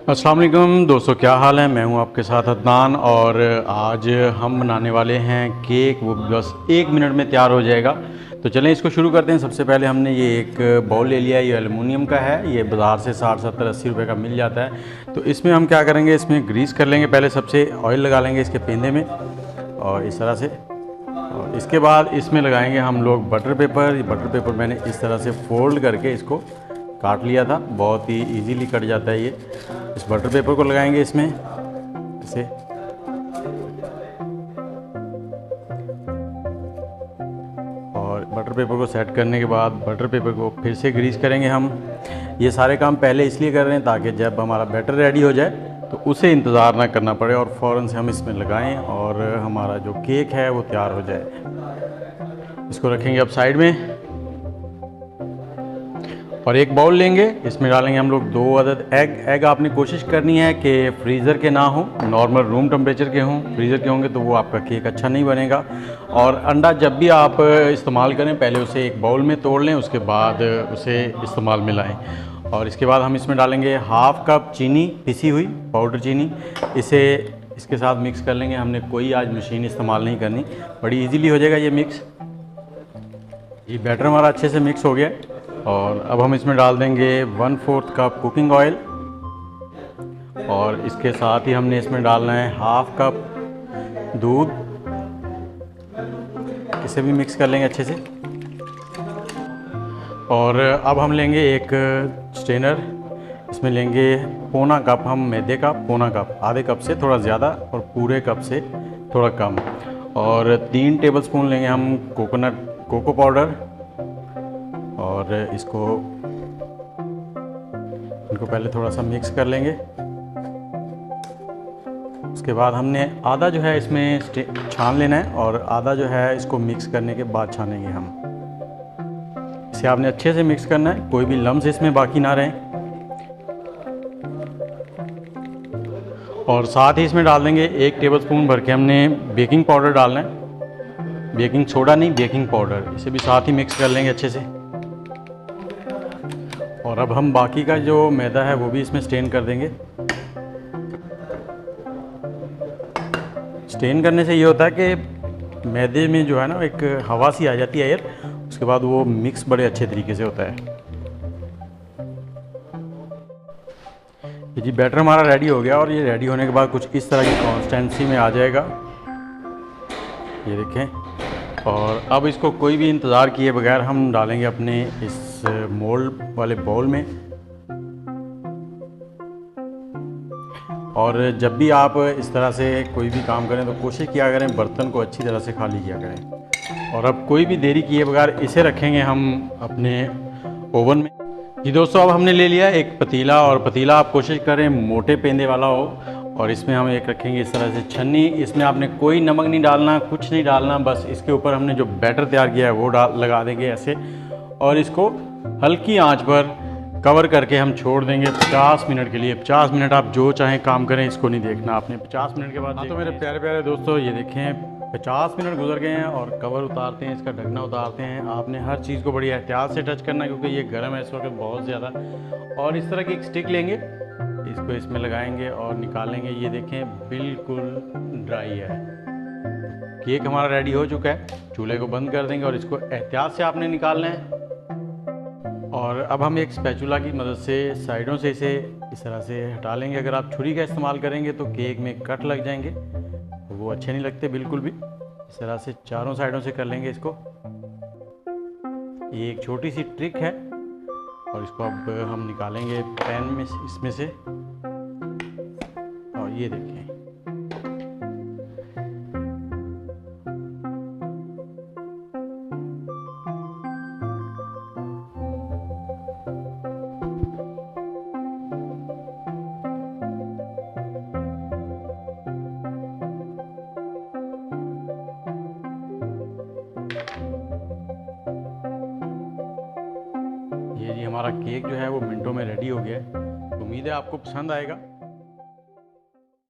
अस्सलाम वालेकुम दोस्तों, क्या हाल है। मैं हूं आपके साथ अदनान और आज हम बनाने वाले हैं केक। वो बस 1 मिनट में तैयार हो जाएगा। तो चलें इसको शुरू करते हैं। सबसे पहले हमने ये एक बाउल ले लिया है। ये एलुमिनियम का है। ये बाज़ार से 60-70-80 रुपये का मिल जाता है। तो इसमें हम क्या करेंगे, इसमें ग्रीस कर लेंगे। पहले सबसे ऑयल लगा लेंगे इसके पेंदे में और इस तरह से, और इसके बाद इसमें लगाएंगे हम लोग बटर पेपर। ये बटर पेपर मैंने इस तरह से फोल्ड करके इसको काट लिया था। बहुत ही इजीली कट जाता है ये। इस बटर पेपर को लगाएंगे इसमें इसे, और बटर पेपर को सेट करने के बाद बटर पेपर को फिर से ग्रीस करेंगे हम। ये सारे काम पहले इसलिए कर रहे हैं ताकि जब हमारा बैटर रेडी हो जाए तो उसे इंतज़ार ना करना पड़े और फ़ौरन से हम इसमें लगाएं और हमारा जो केक है वो तैयार हो जाए। इसको रखेंगे अब साइड में और एक बाउल लेंगे। इसमें डालेंगे हम लोग 2 अदद एग आपने कोशिश करनी है कि फ्रीज़र के ना हो, नॉर्मल रूम टेम्परेचर के हों। फ्रीज़र के होंगे तो वो आपका केक अच्छा नहीं बनेगा। और अंडा जब भी आप इस्तेमाल करें पहले उसे एक बाउल में तोड़ लें, उसके बाद उसे इस्तेमाल में लाएँ। और इसके बाद हम इसमें डालेंगे 1/2 कप चीनी, पिसी हुई पाउडर चीनी। इसे इसके साथ मिक्स कर लेंगे। हमने कोई आज मशीन इस्तेमाल नहीं करनी, बड़ी ईजीली हो जाएगा ये मिक्स। ये बैटर हमारा अच्छे से मिक्स हो गया और अब हम इसमें डाल देंगे 1/4 कप कुकिंग ऑयल और इसके साथ ही हमने इसमें डालना है 1/2 कप दूध। इसे भी मिक्स कर लेंगे अच्छे से। और अब हम लेंगे एक स्ट्रेनर। इसमें लेंगे 1/4 कप हम मैदे का, 1/4 कप, आधे कप से थोड़ा ज़्यादा और पूरे कप से थोड़ा कम। और 3 टेबलस्पून लेंगे हम कोको पाउडर और इनको पहले थोड़ा सा मिक्स कर लेंगे। उसके बाद हमने आधा जो है इसमें छान लेना है और आधा जो है इसको मिक्स करने के बाद छानेंगे हम। इसे आपने अच्छे से मिक्स करना है, कोई भी लम्स इसमें बाकी ना रहे। और साथ ही इसमें डाल देंगे 1 टेबलस्पून भर के हमने बेकिंग पाउडर डालना है। बेकिंग सोडा नहीं, बेकिंग पाउडर। इसे भी साथ ही मिक्स कर लेंगे अच्छे से। और अब हम बाकी का जो मैदा है वो भी इसमें स्टेन कर देंगे। स्टेन करने से ये होता है कि मैदे में जो है ना एक हवा सी आ जाती है, एयर। उसके बाद वो मिक्स बड़े अच्छे तरीके से होता है। ये जी बैटर हमारा रेडी हो गया और ये रेडी होने के बाद कुछ इस तरह की कंसिस्टेंसी में आ जाएगा, ये देखें। और अब इसको कोई भी इंतज़ार किए बगैर हम डालेंगे अपने इस मोल्ड वाले बाउल में। और जब भी आप इस तरह से कोई भी काम करें तो कोशिश किया करें बर्तन को अच्छी तरह से खाली किया करें। और अब कोई भी देरी किए बगैर इसे रखेंगे हम अपने ओवन में। जी दोस्तों, अब हमने ले लिया एक पतीला और पतीला आप कोशिश करें मोटे पेंदे वाला हो। और इसमें हम एक रखेंगे इस तरह से छन्नी। इसमें आपने कोई नमक नहीं डालना, कुछ नहीं डालना, बस इसके ऊपर हमने जो बैटर तैयार किया है वो लगा देंगे ऐसे। और इसको हल्की आंच पर कवर करके हम छोड़ देंगे 50 मिनट के लिए। 50 मिनट आप जो चाहें काम करें, इसको नहीं देखना आपने। 50 मिनट के बाद तो मेरे प्यारे प्यारे दोस्तों ये देखें 50 मिनट गुजर गए हैं और कवर उतारते हैं, इसका ढकना उतारते हैं। आपने हर चीज़ को बड़ी एहतियात से टच करना है क्योंकि ये गर्म है इस वक्त बहुत ज़्यादा। और इस तरह की एक स्टिक लेंगे, इसको इसमें लगाएंगे और निकालेंगे। ये देखें बिल्कुल ड्राई है। केक हमारा रेडी हो चुका है। चूल्हे को बंद कर देंगे और इसको एहतियात से आपने निकालना है। और अब हम एक स्पैचुला की मदद से साइडों से इसे इस तरह से हटा लेंगे। अगर आप छुरी का इस्तेमाल करेंगे तो केक में कट लग जाएंगे, तो वो अच्छे नहीं लगते बिल्कुल भी। इस तरह से चारों साइडों से कर लेंगे इसको। ये एक छोटी सी ट्रिक है। और इसको अब हम निकालेंगे पैन में इसमें से। और ये देखें, ये जी हमारा केक जो है वो मिनटों में रेडी हो गया है। उम्मीद है आपको पसंद आएगा।